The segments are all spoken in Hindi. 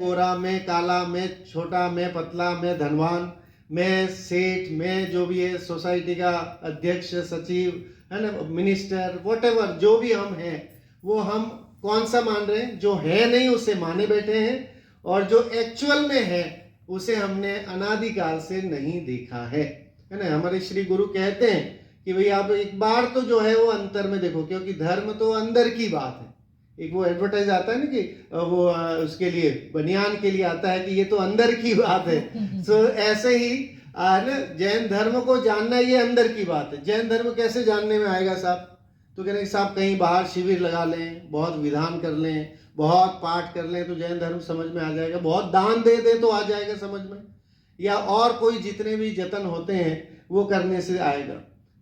गोरा, मैं काला, मैं छोटा, मैं पतला, मैं धनवान, मैं सेठ, मैं जो भी है सोसाइटी का अध्यक्ष, सचिव, है ना, मिनिस्टर, व्हाटएवर जो भी हम हैं, वो हम कौन सा मान रहे हैं? जो है नहीं उसे माने बैठे हैं, और जो एक्चुअल में है उसे हमने अनादिकाल से नहीं देखा है ना। हमारे श्री गुरु कहते हैं कि भाई आप एक बार तो जो है वो अंतर में देखो, क्योंकि धर्म तो अंदर की बात है। एक वो एडवर्टाइज आता है ना कि वो उसके लिए बनियान के लिए आता है कि ये तो अंदर की बात है। सो ऐसे ही ना जैन धर्म को जानना ये अंदर की बात है। जैन धर्म कैसे जानने में आएगा साहब? तो कह रहे साहब कहीं बाहर शिविर लगा लें, बहुत विधान कर लें, बहुत पाठ कर लें तो जैन धर्म समझ में आ जाएगा, बहुत दान दे दे तो आ जाएगा समझ में, या और कोई जितने भी जतन होते हैं वो करने से आएगा।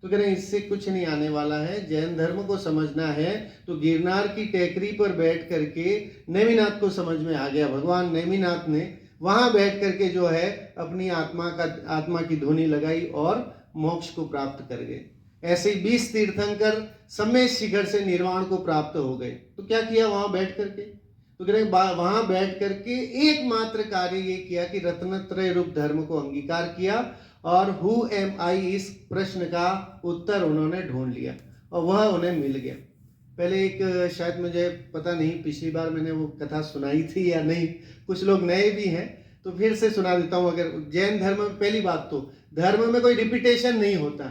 तो कह रहे हैं इससे कुछ नहीं आने वाला है। जैन धर्म को समझना है तो गिरनार की टेकरी पर बैठ करके नेमिनाथ को समझ में आ गया। भगवान नेमिनाथ ने वहां बैठ करके जो है अपनी आत्मा की धुनी लगाई और मोक्ष को प्राप्त कर गए। ऐसे ही 20 तीर्थंकर समय शिखर से निर्वाण को प्राप्त हो गए। तो क्या किया वहां बैठ करके? तो कह रहे वहां बैठ करके एकमात्र कार्य ये किया कि रत्नत्रय रूप धर्म को अंगीकार किया, और हु एम आई इस प्रश्न का उत्तर उन्होंने ढूंढ लिया और वह उन्हें मिल गया। पहले एक शायद मुझे पता नहीं पिछली बार मैंने वो कथा सुनाई थी या नहीं, कुछ लोग नए भी हैं तो फिर से सुना देता हूँ। अगर जैन धर्म में पहली बात तो धर्म में कोई रिपीटेशन नहीं होता।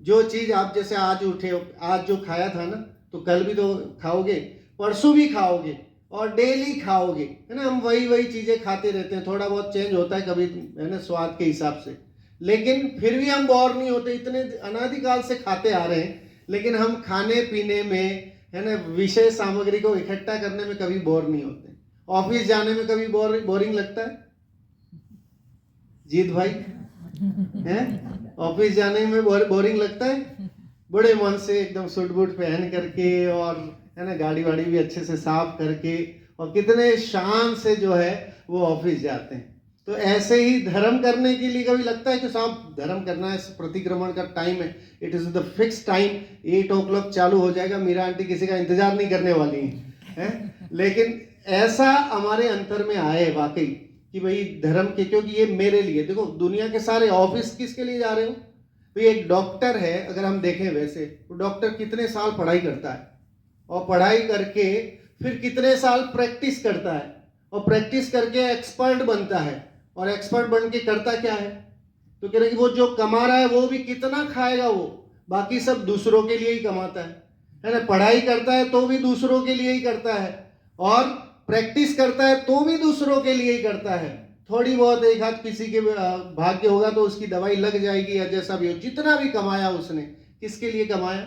जो चीज आप जैसे आज उठे, आज जो खाया था ना तो कल भी तो खाओगे, परसों भी खाओगे और डेली खाओगे, है ना। हम वही वही चीजें खाते रहते हैं, थोड़ा बहुत चेंज होता है कभी, है ना, स्वाद के हिसाब से, लेकिन फिर भी हम बोर नहीं होते। इतने अनादिकाल से खाते आ रहे हैं, लेकिन हम खाने पीने में, है ना, विषय सामग्री को इकट्ठा करने में कभी बोर नहीं होते। ऑफिस जाने में कभी बोरिंग लगता है? जीत भाई है, ऑफिस जाने में बोरिंग लगता है? बड़े मन से एकदम सूट बूट पहन करके और, है ना, गाड़ी वाड़ी भी अच्छे से साफ करके और कितने शान से जो है वो ऑफिस जाते हैं। तो ऐसे ही धर्म करने के लिए कभी लगता है कि साहब धर्म करना है, प्रतिक्रमण का टाइम है, it is the fix time, 8 o'clock चालू हो जाएगा, मीरा आंटी किसी का इंतजार नहीं करने वाली है? लेकिन ऐसा हमारे अंतर में आए वाकई कि भाई धर्म के, क्योंकि ये मेरे लिए, देखो दुनिया के सारे ऑफिस किसके लिए जा रहे हो? तो एक डॉक्टर है, अगर हम देखें वैसे तो डॉक्टर कितने साल पढ़ाई करता है, और पढ़ाई करके फिर कितने साल प्रैक्टिस करता है, और प्रैक्टिस करके एक्सपर्ट बनता है, और एक्सपर्ट बन के करता क्या है? तो कह रहे कि वो जो कमा रहा है वो भी कितना खाएगा, वो बाकी सब दूसरों के लिए ही कमाता है ना। पढ़ाई करता है तो भी दूसरों के लिए ही करता है, और प्रैक्टिस करता है तो भी दूसरों के लिए ही करता है। थोड़ी बहुत एक हाथ किसी के भाग्य होगा तो उसकी दवाई लग जाएगी या जैसा भी हो। जितना भी कमाया उसने किसके लिए कमाया?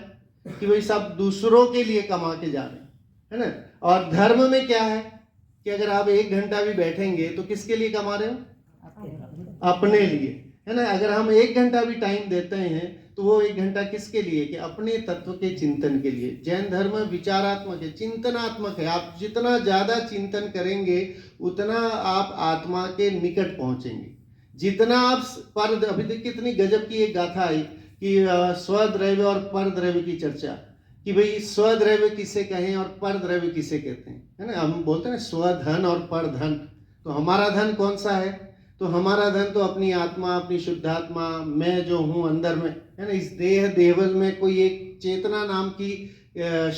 कि भाई सब दूसरों के लिए कमा के जा रहे हैं, है ना। और धर्म में क्या है कि अगर आप 1 घंटा भी बैठेंगे तो किसके लिए कमा रहे हो? अपने लिए, है ना। अगर हम 1 घंटा भी टाइम देते हैं तो वो 1 घंटा किसके लिए? कि अपने तत्व के चिंतन के लिए। जैन धर्म विचारात्मक है, चिंतनात्मक है। आप जितना ज्यादा चिंतन करेंगे उतना आप आत्मा के निकट पहुंचेंगे। जितना आप पर, अभी तक कितनी गजब की एक गाथा आई कि स्वद्रव्य और परद्रव्य की चर्चा, कि भाई स्वद्रव्य किसे कहें और परद्रव्य किसे कहते हैं, है ना। हम बोलते हैं स्वधन और परधन। तो हमारा धन कौन सा है? तो हमारा धन तो अपनी आत्मा, अपनी शुद्धात्मा, मैं जो हूं अंदर में, है ना। इस देवल में कोई एक चेतना नाम की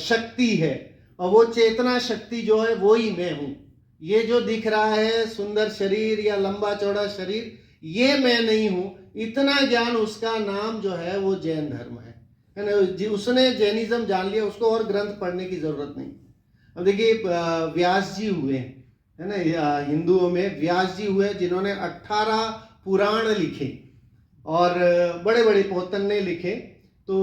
शक्ति है, और वो चेतना शक्ति जो है वो ही मैं हूं। ये जो दिख रहा है सुंदर शरीर या लंबा चौड़ा शरीर, ये मैं नहीं हूं। इतना ज्ञान, उसका नाम जो है वो जैन धर्म है ना। उसने जैनिज्म जान लिया, उसको और ग्रंथ पढ़ने की जरूरत नहीं। अब देखिए व्यास जी हुए, है ना, हिंदुओं में व्यास जी हुए जिन्होंने 18 पुराण लिखे और बड़े बड़े पोतने लिखे। तो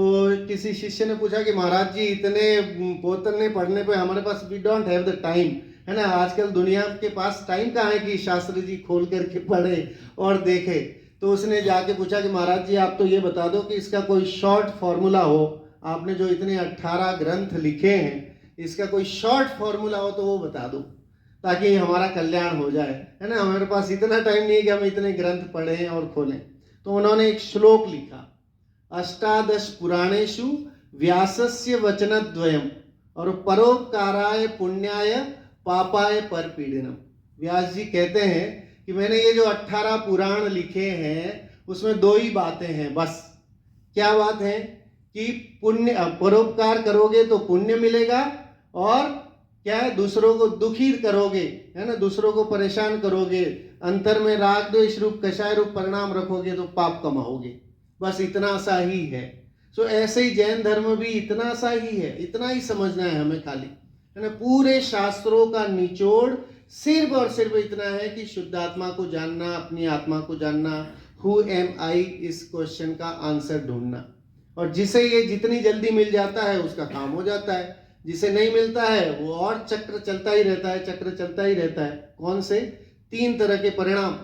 किसी शिष्य ने पूछा कि महाराज जी इतने पोतने पढ़ने पे हमारे पास, we don't have the time, है ना। आजकल दुनिया के पास टाइम कहाँ है कि शास्त्री जी खोल करके पढ़े और देखे। तो उसने जाके पूछा कि महाराज जी आप तो ये बता दो कि इसका कोई शॉर्ट फॉर्मूला हो, आपने जो इतने 18 ग्रंथ लिखे हैं इसका कोई शॉर्ट फॉर्मूला हो तो वो बता दो, ताकि हमारा कल्याण हो जाए, है ना। हमारे पास इतना टाइम नहीं है कि हम इतने ग्रंथ पढ़ें और खोलें। तो उन्होंने एक श्लोक लिखा, 18 पुराणेषु व्यासस्य वचनद्वयम् और परोपकाराय पुण्याय पापाय परपीड़नम। व्यास जी कहते हैं कि मैंने ये जो 18 पुराण लिखे हैं उसमें 2 ही बातें हैं बस। क्या बात है कि पुण्य, परोपकार करोगे तो पुण्य मिलेगा, और क्या है, दूसरों को दुखी करोगे, है ना, दूसरों को परेशान करोगे, अंतर में राग द्वेष रूप कषाय रूप परिणाम रखोगे तो पाप कमाओगे। बस इतना सा ही है। सो ऐसे ही जैन धर्म भी इतना सा ही है, इतना ही समझना है हमें खाली, है ना। पूरे शास्त्रों का निचोड़ सिर्फ और सिर्फ इतना है कि शुद्ध आत्मा को जानना, अपनी आत्मा को जानना, हु एम आई, इस क्वेश्चन का आंसर ढूंढना। और जिसे ये जितनी जल्दी मिल जाता है उसका काम हो जाता है, जिसे नहीं मिलता है वो और चक्र चलता ही रहता है, चक्र चलता ही रहता है। कौन से? 3 तरह के परिणाम,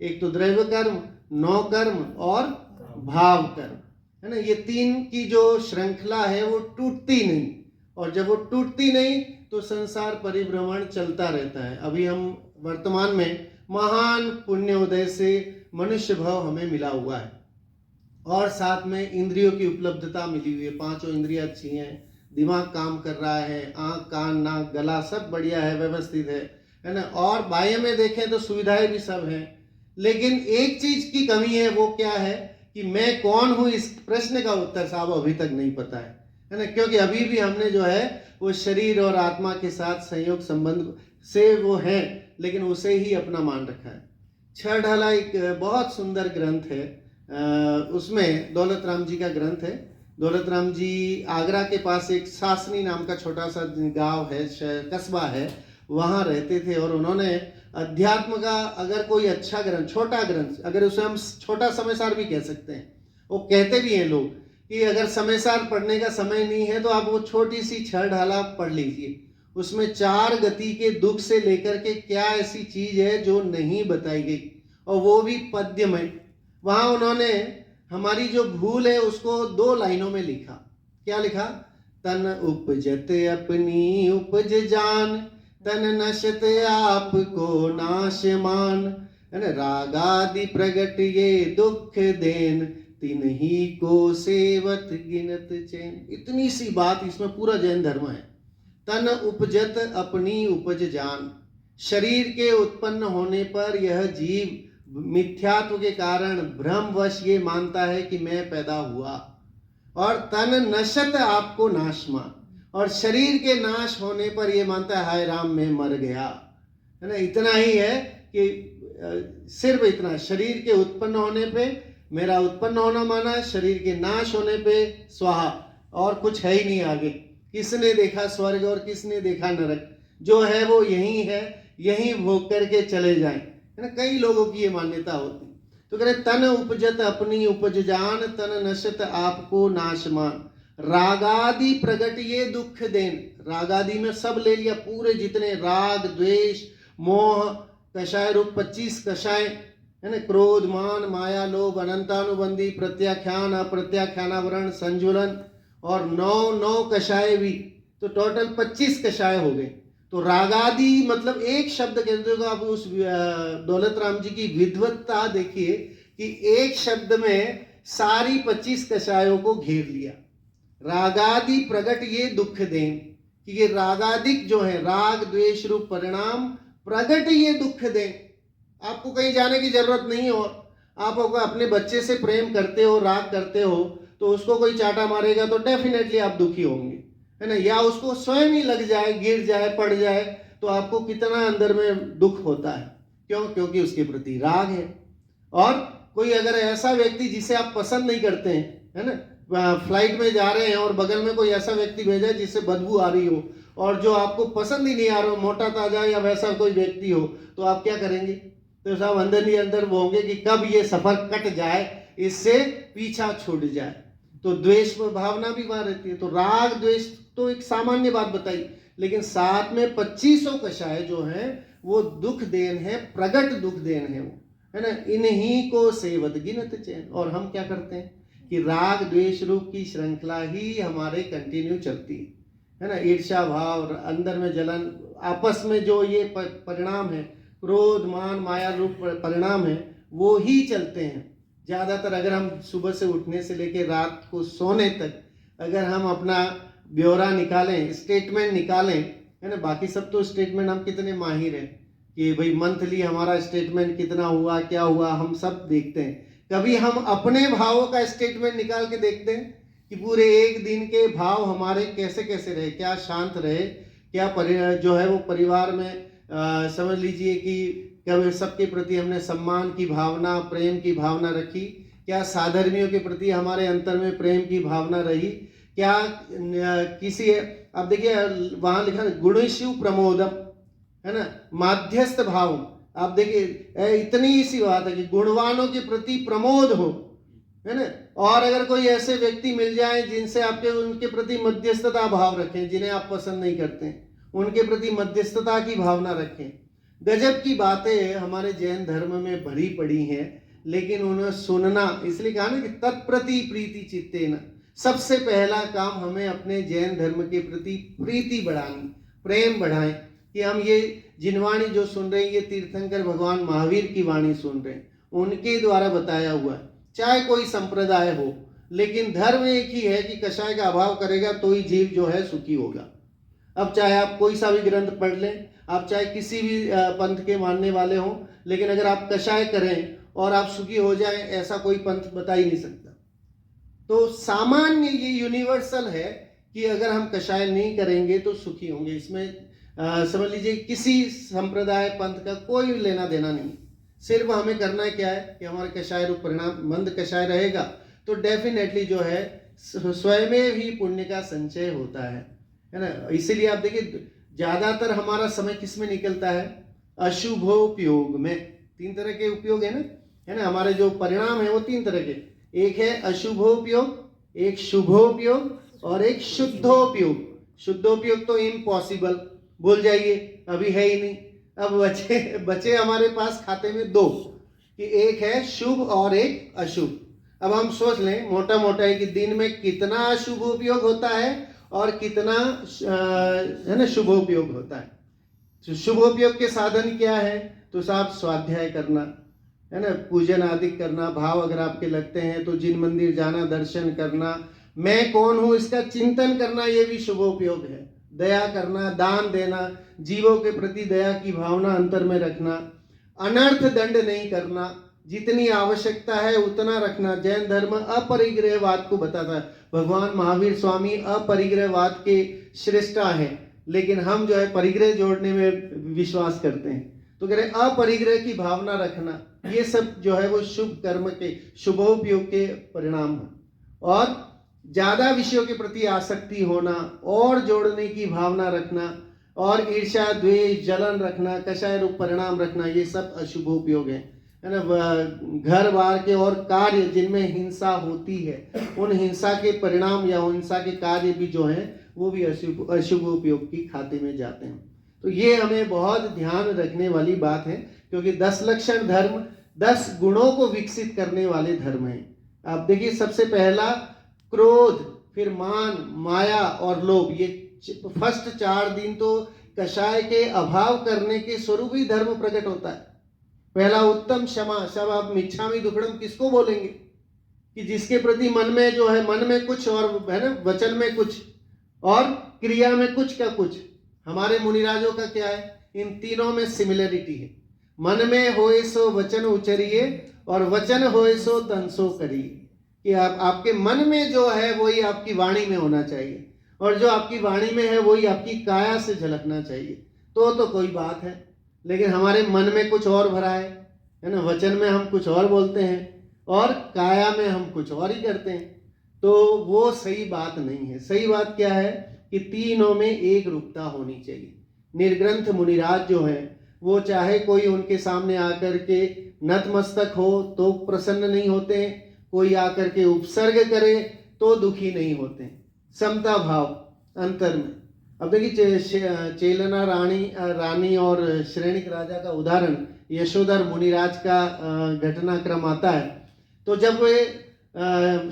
एक तो द्रव्य कर्म, नौ कर्म और भाव कर्म, है ना। ये 3 की जो श्रृंखला है वो टूटती नहीं, और जब वो टूटती नहीं तो संसार परिभ्रमण चलता रहता है। अभी हम वर्तमान में महान पुण्योदय से मनुष्य भाव हमें मिला हुआ है, और साथ में इंद्रियों की उपलब्धता मिली हुई है। 5 इंद्रियां अच्छी हैं, दिमाग काम कर रहा है, आँख कान नाक गला सब बढ़िया है, व्यवस्थित है ना। और बाह्य में देखें तो सुविधाएं भी सब हैं, लेकिन एक चीज की कमी है। वो क्या है कि मैं कौन हूँ, इस प्रश्न का उत्तर साहब अभी तक नहीं पता है ना। क्योंकि अभी भी हमने जो है वो शरीर और आत्मा के साथ संयोग संबंध से वो है, लेकिन उसे ही अपना मान रखा है। छह ढाला एक बहुत सुंदर ग्रंथ है, उसमें दौलत राम जी का ग्रंथ है। दौलत राम जी आगरा के पास एक सासनी नाम का छोटा सा गांव है, कस्बा है, वहाँ रहते थे। और उन्होंने अध्यात्म का अगर कोई अच्छा ग्रंथ, छोटा ग्रंथ, अगर उसे हम छोटा समयसार भी कह सकते हैं, वो कहते भी हैं लोग कि अगर समयसार पढ़ने का समय नहीं है तो आप वो छोटी सी छह ढाला पढ़ लीजिए। उसमें 4 गति के दुख से लेकर के क्या ऐसी चीज है जो नहीं बताई गई, और वो भी पद्य में। वहाँ उन्होंने हमारी जो भूल है उसको 2 लाइनों में लिखा। क्या लिखा? तन उपजत अपनी उपज जान, तन नशत आपको नाश मान, है ना। रागादि प्रगट ये दुख देन, तिन ही को सेवत गिनत चैन। इतनी सी बात इसमें पूरा जैन धर्म है। तन उपजत अपनी उपज जान, शरीर के उत्पन्न होने पर यह जीव मिथ्यात्व के कारण भ्रमवश ये मानता है कि मैं पैदा हुआ। और तन नशत आपको नाशमान, और शरीर के नाश होने पर ये मानता है हाय राम मैं मर गया, है ना। इतना ही है कि सिर्फ इतना, शरीर के उत्पन्न होने पे मेरा उत्पन्न होना माना, शरीर के नाश होने पे स्वाहा, और कुछ है ही नहीं आगे। किसने देखा स्वर्ग और किसने देखा नरक, जो है वो यही है, यही भोग करके चले जाएं, है ना। कई लोगों की ये मान्यता होती। तो कह रहे तन उपजत अपनी उपज जान, तन नशत आपको नाशमान, रागादि प्रगट ये दुख देन। रागादि में सब ले लिया, पूरे जितने राग द्वेष मोह कषाय रूप 25 कषाय, है ना, क्रोध मान माया लोभ अनंतानुबंधी प्रत्याख्यान अप्रत्याख्यानावरण संजुलन, और 9 कषाय भी, तो टोटल 25 कषाय हो गए। तो रागादि मतलब एक शब्द कहते हो, आप उस दौलत राम जी की विद्वत्ता देखिए कि एक शब्द में सारी 25 कषायों को घेर लिया। रागादि प्रगट ये दुख देन, कि ये रागादिक जो है राग द्वेष रूप परिणाम प्रगट ये दुख दें। आपको कहीं जाने की जरूरत नहीं हो, आप अपने बच्चे से प्रेम करते हो, राग करते हो, तो उसको कोई चाटा मारेगा तो डेफिनेटली आप दुखी होंगे, है ना। या उसको स्वयं ही लग जाए, गिर जाए, पड़ जाए, तो आपको कितना अंदर में दुख होता है। क्यों? क्योंकि उसके प्रति राग है। और कोई अगर ऐसा व्यक्ति जिसे आप पसंद नहीं करते हैं, है ना, फ्लाइट में जा रहे हैं और बगल में कोई ऐसा व्यक्ति भेजा जिससे बदबू आ रही हो, और जो आपको पसंद ही नहीं आ रहा, मोटा ताजा या वैसा कोई व्यक्ति हो, तो आप क्या करेंगे? तो साहब अंदर ही अंदर वो होंगे कि कब ये सफर कट जाए, इससे पीछा छूट जाए। तो द्वेष भावना भी वहां रहती है। तो राग द्वेष तो एक सामान्य बात बताई, लेकिन साथ में 25 कषाय जो है वो दुख देन है, प्रगट दुख देन है वो, है ना। इन्हीं को सेवत गिनत चैन। और हम क्या करते हैं कि राग द्वेष रूप की श्रृंखला ही हमारे कंटिन्यू चलती है ना। ईर्ष्या भाव, अंदर में जलन, आपस में जो ये परिणाम है, क्रोध मान माया रूप परिणाम है, वो ही चलते हैं ज़्यादातर। अगर हम सुबह से उठने से लेकर रात को सोने तक अगर हम अपना ब्यौरा निकालें, स्टेटमेंट निकालें, है ना, बाकी सब तो स्टेटमेंट हम कितने माहिर हैं, कि भाई मंथली हमारा स्टेटमेंट कितना हुआ, क्या हुआ, हम सब देखते हैं। कभी हम अपने भावों का स्टेटमेंट निकाल के देखते हैं कि पूरे एक दिन के भाव हमारे कैसे कैसे रहे, क्या शांत रहे, क्या जो है वो परिवार में समझ लीजिए कि क्या सबके प्रति हमने सम्मान की भावना, प्रेम की भावना रखी, क्या साधर्मियों के प्रति हमारे अंतर में प्रेम की भावना रही, क्या किसी, अब देखिए वहां लिखा है गुणेषु प्रमोदम, है ना, माध्यस्थ भाव। आप देखिए इतनी सी बात है कि गुणवानों के प्रति प्रमोद हो, है ना। और अगर कोई ऐसे व्यक्ति मिल जाए जिनसे आपके उनके प्रति मध्यस्थता भाव रखें, जिन्हें आप पसंद नहीं करते उनके प्रति मध्यस्थता की भावना रखें। गजब की बातें हमारे जैन धर्म में भरी पड़ी हैं, लेकिन उन्हें सुनना, इसलिए कहा ना कि तत्प्रति प्रीति चित्तेन, सबसे पहला काम हमें अपने जैन धर्म के प्रति प्रीति बढ़ानी, प्रेम बढ़ाएं कि हम ये जिन वाणी जो सुन रहे हैं ये तीर्थंकर भगवान महावीर की वाणी सुन रहे हैं, उनके द्वारा बताया हुआ है। चाहे कोई संप्रदाय हो, लेकिन धर्म एक ही है कि कषाय का अभाव करेगा तो ही जीव जो है सुखी होगा। अब चाहे आप कोई सा भी ग्रंथ पढ़ लें, आप चाहे किसी भी पंथ के मानने वाले हों, लेकिन अगर आप कषाय करें और आप सुखी हो जाएं, ऐसा कोई पंथ बता ही नहीं सकता। तो सामान्य ये यूनिवर्सल है कि अगर हम कषाय नहीं करेंगे तो सुखी होंगे। इसमें समझ लीजिए किसी संप्रदाय पंथ का कोई लेना देना नहीं, सिर्फ हमें करना क्या है कि हमारे कषाय रूप परिणाम मंद कषाय रहेगा तो डेफिनेटली जो है स्वयं ही पुण्य का संचय होता है ना। इसीलिए आप देखिए ज्यादातर हमारा समय किस में निकलता है, अशुभोपयोग में। 3 तरह के उपयोग है ना, हमारे जो परिणाम है वो 3 तरह के, एक है अशुभोपयोग, एक शुभोपयोग और एक शुद्धोपयोग। शुद्धोपयोग तो इम्पॉसिबल, भूल जाइए, अभी है ही नहीं। अब बचे हमारे पास खाते में 2, कि एक है शुभ और एक अशुभ। अब हम सोच लें मोटा मोटा है कि दिन में कितना अशुभ उपयोग होता है और कितना है ना शुभोपयोग होता है। तो शुभोपयोग के साधन क्या है, तो साहब स्वाध्याय करना, है ना, पूजन आदि करना, भाव अगर आपके लगते हैं तो जिन मंदिर जाना, दर्शन करना, मैं कौन हूं इसका चिंतन करना, ये भी शुभोपयोग है। दया करना, दान देना, जीवों के प्रति दया की भावना अंतर में रखना, अनर्थ दंड नहीं करना, जितनी आवश्यकता है उतना रखना। जैन धर्म अपरिग्रहवाद को बताता है, भगवान महावीर स्वामी अपरिग्रहवाद के श्रेष्ठा हैं, लेकिन हम जो है परिग्रह जोड़ने में विश्वास करते हैं। तो कह रहे अपरिग्रह की भावना रखना, ये सब जो है वो शुभ कर्म के शुभोपयोग के परिणाम है। और ज्यादा विषयों के प्रति आसक्ति होना और जोड़ने की भावना रखना और ईर्ष्या, द्वेष, जलन रखना, कषाय रूप परिणाम रखना, ये सब अशुभोपयोग है ना। घर बार के और कार्य जिनमें हिंसा होती है, उन हिंसा के परिणाम या हिंसा के कार्य भी जो हैं वो भी अशुभोपयोग की खाते में जाते हैं। तो ये हमें बहुत ध्यान रखने वाली बात है, क्योंकि 10 लक्षण धर्म 10 गुणों को विकसित करने वाले धर्म हैं। आप देखिए सबसे पहला क्रोध, फिर मान, माया और लोभ, ये फर्स्ट 4 दिन तो कषाय के अभाव करने के स्वरूप ही धर्म प्रकट होता है। पहला उत्तम क्षमा, सब आप मिच्छामि दुक्कडम किसको बोलेंगे, कि जिसके प्रति मन में जो है, मन में कुछ और है ना, वचन में कुछ और क्रिया में कुछ का कुछ। हमारे मुनिराजों का क्या है, इन तीनों में सिमिलरिटी है। मन में होए सो वचन उचरिए और वचन होए सो तन सो करिए, कि आपके मन में जो है वही आपकी वाणी में होना चाहिए, और जो आपकी वाणी में है वही आपकी काया से झलकना चाहिए। तो कोई बात है, लेकिन हमारे मन में कुछ और भरा है ना, वचन में हम कुछ और बोलते हैं और काया में हम कुछ और ही करते हैं, तो वो सही बात नहीं है। सही बात क्या है कि तीनों में एक रूपता होनी चाहिए। निर्ग्रंथ मुनिराज जो है वो चाहे कोई उनके सामने आकर के नतमस्तक हो तो प्रसन्न नहीं होते, कोई आकर के उपसर्ग करे तो दुखी नहीं होते। समता भाव अंतर में। अब देखिए चेलना रानी और श्रेणिक राजा का उदाहरण, यशोधर मुनिराज का घटनाक्रम आता है। तो जब वे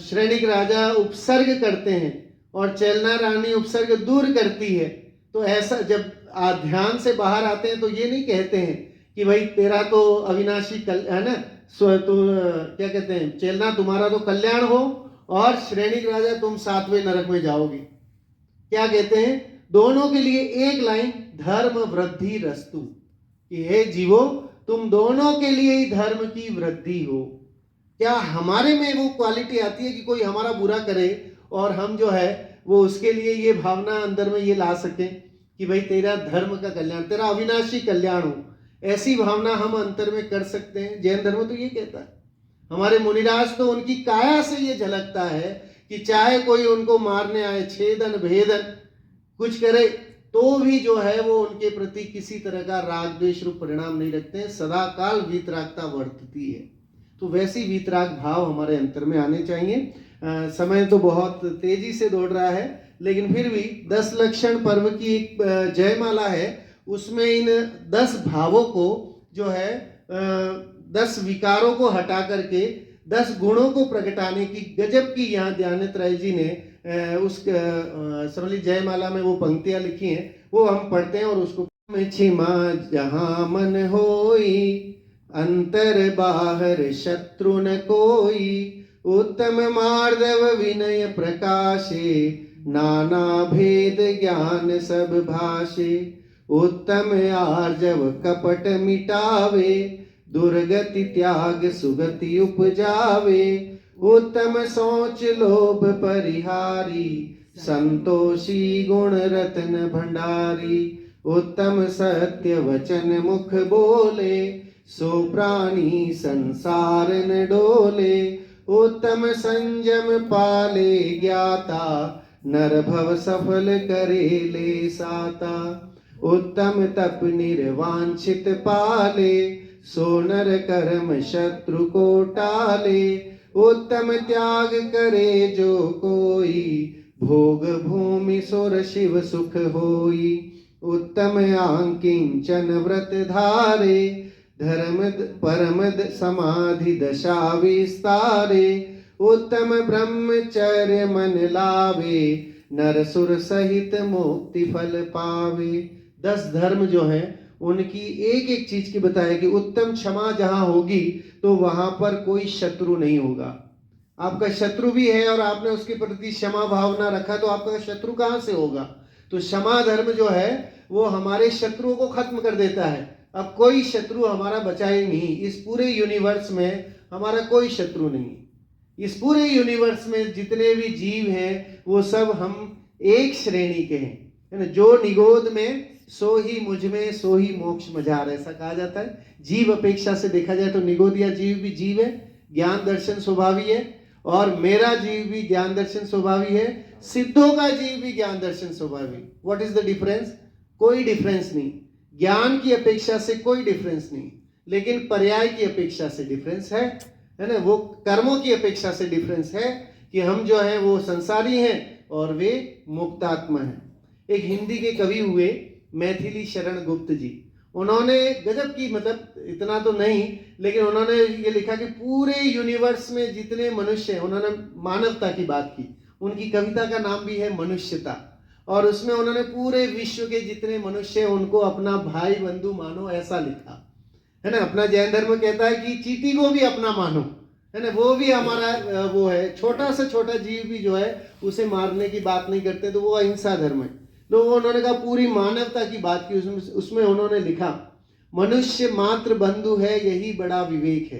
श्रेणिक राजा उपसर्ग करते हैं और चेलना रानी उपसर्ग दूर करती है, तो ऐसा जब ध्यान से बाहर आते हैं तो ये नहीं कहते हैं कि भाई तेरा तो अविनाशी है ना, तो क्या कहते हैं, चेलना तुम्हारा तो कल्याण हो और श्रेणिक राजा तुम 7वें नरक में जाओगे। क्या कहते हैं, दोनों के लिए एक लाइन, धर्म वृद्धि रस्तु, कि हे जीवो, तुम दोनों के लिए ही धर्म की वृद्धि हो। क्या हमारे में वो क्वालिटी आती है कि कोई हमारा बुरा करे और हम जो है वो उसके लिए ये भावना अंदर में ये ला सकें कि भाई तेरा धर्म का कल्याण, तेरा अविनाशी कल्याण हो, ऐसी भावना हम अंतर में कर सकते हैं? जैन धर्म तो ये कहता है। हमारे मुनिराज तो उनकी काया से ये झलकता है कि चाहे कोई उनको मारने आए, छेदन भेदन कुछ करे, तो भी जो है वो उनके प्रति किसी तरह का राग द्वेष रूप परिणाम नहीं रखते हैं, सदा काल वीतरागता वर्तती है। तो वैसी वीतराग भाव हमारे अंतर में आने चाहिए। समय तो बहुत तेजी से दौड़ रहा है, लेकिन फिर भी 10 लक्षण पर्व की एक जयमाला है, उसमें इन 10 भावों को जो है 10 विकारों को हटा करके 10 गुणों को प्रगटाने की गजब की यहाँ ध्यानित राय जी ने उस सरली जयमाला में वो पंक्तियां लिखी हैं, वो हम पढ़ते हैं और उसको छिमा जहाँ मन होई, अंतर बाहर शत्रु न कोई, उत्तम मार्दव विनय प्रकाशे, नाना भेद ज्ञान सब भाषे, उत्तम आर्जव कपट मिटावे, दुर्गति त्याग सुगति उपजावे, उत्तम सोच लोभ परिहारी, संतोषी गुण रत्न भंडारी, उत्तम सत्य वचन मुख बोले, सो प्राणी संसार न डोले, उत्तम संयम पाले ज्ञाता, नर भव सफल करे ले साता, उत्तम तप निर्वांछित पाले, सो नर कर्म शत्रु को टाले, उत्तम त्याग करे जो कोई, भोग भूमि सुर शिव सुख होई, उत्तम आंकिंचन व्रत धारे, धर्म परम समाधि दशा विस्तारे, उत्तम ब्रह्मचर्य मन लावे, नर सुर सहित मुक्ति फल पावे। 10 धर्म जो है उनकी एक एक चीज की बताया कि उत्तम क्षमा जहां होगी तो वहां पर कोई शत्रु नहीं होगा। आपका शत्रु भी है और आपने उसके प्रति क्षमा भावना रखा, तो आपका शत्रु कहां से होगा? तो क्षमा धर्म जो है वो हमारे शत्रुओं को खत्म कर देता है। अब कोई शत्रु हमारा बचा ही नहीं। इस पूरे यूनिवर्स में हमारा कोई शत्रु नहीं। इस पूरे यूनिवर्स में जितने भी जीव हैं वो सब हम एक श्रेणी के हैं, है ना। जो निगोद में सो ही मुझ में, सो ही मोक्ष मझार, ऐसा कहा जाता है। जीव अपेक्षा से देखा जाए तो निगोदिया जीव भी जीव है, ज्ञान दर्शन स्वभावी है, और मेरा जीव भी ज्ञान दर्शन स्वभावी है, सिद्धों का जीव भी ज्ञान दर्शन स्वभावी। What is the difference? कोई डिफरेंस नहीं। ज्ञान की अपेक्षा से कोई डिफरेंस नहीं, लेकिन पर्याय की अपेक्षा से डिफरेंस है ना। वो कर्मों की अपेक्षा से डिफरेंस है कि हम जो है वो संसारी हैं और वे मुक्तात्मा हैं। एक हिंदी के कवि हुए मैथिली शरण गुप्त जी, उन्होंने गजब की, मतलब इतना तो नहीं, लेकिन उन्होंने ये लिखा कि पूरे यूनिवर्स में जितने मनुष्य हैं, उन्होंने मानवता की बात की। उनकी कविता का नाम भी है मनुष्यता, और उसमें उन्होंने पूरे विश्व के जितने मनुष्य हैं उनको अपना भाई बंधु मानो, ऐसा लिखा है ना। अपना जैन धर्म कहता है कि चींटी को भी अपना मानो, है ना। वो भी हमारा वो है, छोटा से छोटा जीव भी जो है उसे मारने की बात नहीं करते, तो वो अहिंसा धर्म है। तो वो उन्होंने कहा पूरी मानवता की बात की। उसमें उन्होंने लिखा, मनुष्य मात्र बंधु है, यही बड़ा विवेक है।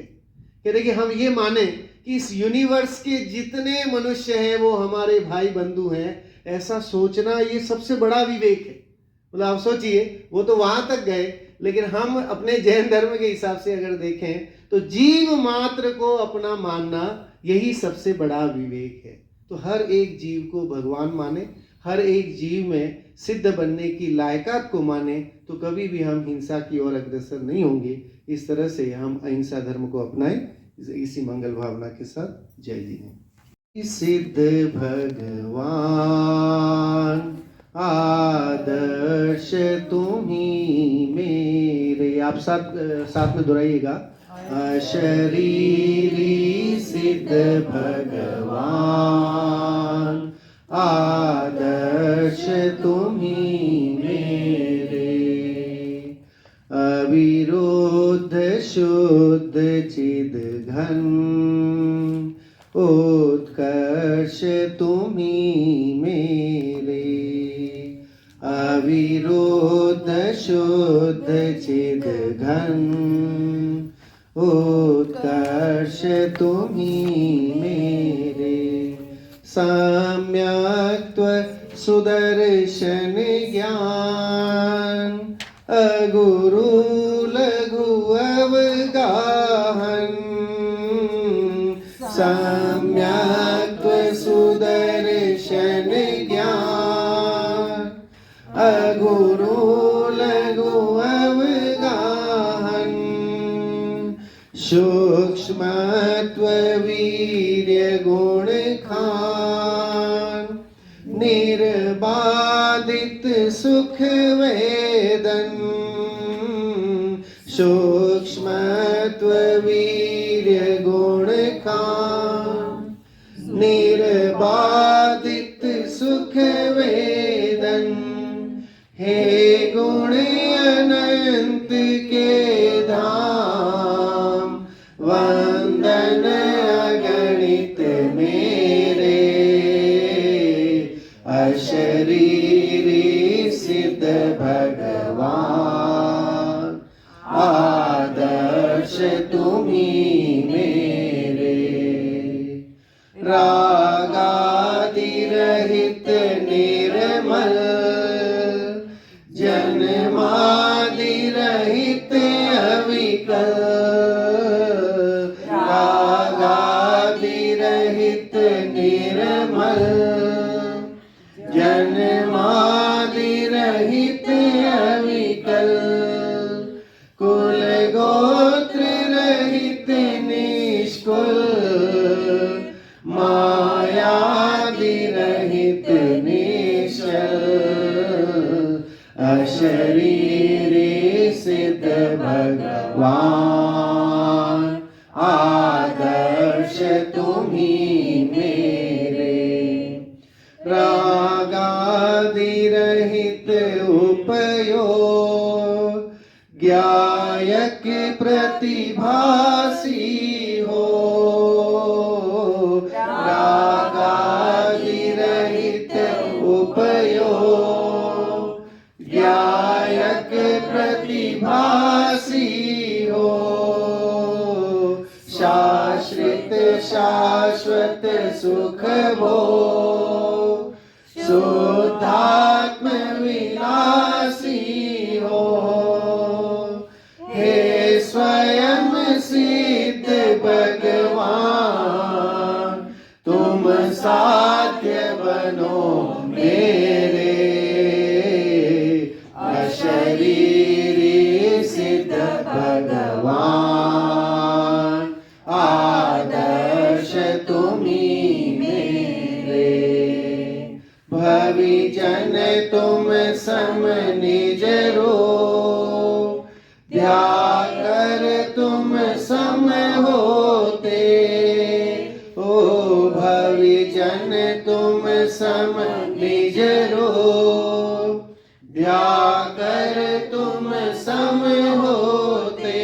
कह रहे कि हम ये माने कि इस यूनिवर्स के जितने मनुष्य हैं वो हमारे भाई बंधु हैं, ऐसा सोचना ये सबसे बड़ा विवेक है। मतलब आप सोचिए, वो तो वहां तक गए, लेकिन हम अपने जैन धर्म के हिसाब से अगर देखें तो जीव मात्र को अपना मानना यही सबसे बड़ा विवेक है। तो हर एक जीव को भगवान माने, हर एक जीव में सिद्ध बनने की लायकात को माने, तो कभी भी हम हिंसा की ओर अग्रसर नहीं होंगे। इस तरह से हम अहिंसा धर्म को अपनाएं। इसी मंगल भावना के साथ जय जी ने। सिद्ध भगवान आदर्श तुम्ही मेरे, आप साथ में दोहराइएगा। अशरीरी सिद्ध भगवान आदर्श तुम्ही मेरे, अविरुद्ध शुद्ध चिद घन उत्कर्ष तुम्ही मेरे, अविरुद्ध शुद्ध चिद घन उत्कर्ष तुम्ही मेरे सम्यक्त्व सुदर्शन ज्ञान अगुरु लघु अवगाहन सम्यक्त्व सुदर्शन ज्ञान अगुरु लघु अवगाहन सूक्ष्मत्व वीर्य गुण खान निर्बाधित सुख वेदन सूक्ष्मत्व वीर्य गुण खान निर्बाधित सुख वेदन हे गुण अनंत के धाम वंदन अगणित मेरे अशरीरी सिद्ध भगवान आदर्श तुम्ही मेरे रागादि रहित निर्मल जन्मादि रहित अविकल रागादि रहित निर्मल जन्मादि रहित अविकल कुल गोत्र रहित निष्कुल मायादि रहित निश्चल अशरीरी सिद्ध भगवान आदर्श तुम्ही मेरे रागादि रहित उपयोग ज्ञायक प्रतिभासी हो रागादि रहित उपयोग ज्ञायक प्रतिभासी हो शाश्रित शाश्वत सुख भो शुद्धात्म विलासी हो हे स्वयं सिद्ध भगवान तुम साध्य बनो मेरे अशरीरी सिद्ध भगवान आदर्श तुम्ही मेरे भविजन तुम सम निज रो ध्याकर तुम सम होते ओ भविजन तुम सम निज रो ध्याकर तुम सम होते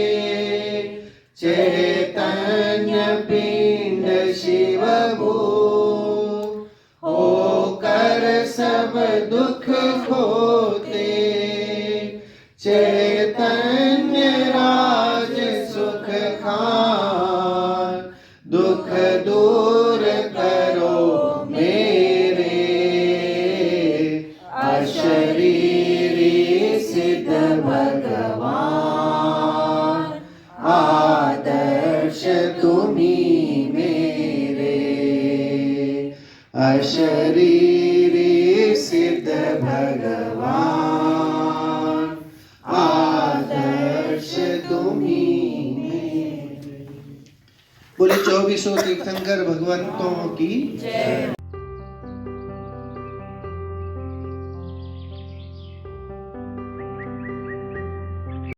चैतन्य पिंड शिव भू होकर सब दुख खोते चैतन्य राज सुख खान दुख दूर करो मेरे अशरीरी सिद्ध भगवान आदर्श तुम्ही मेरे अशरीरी सिद्ध भगवान आदर्श तुम्ही मेरे। बोले 2400 तीर्थंकर भगवंतों की जय।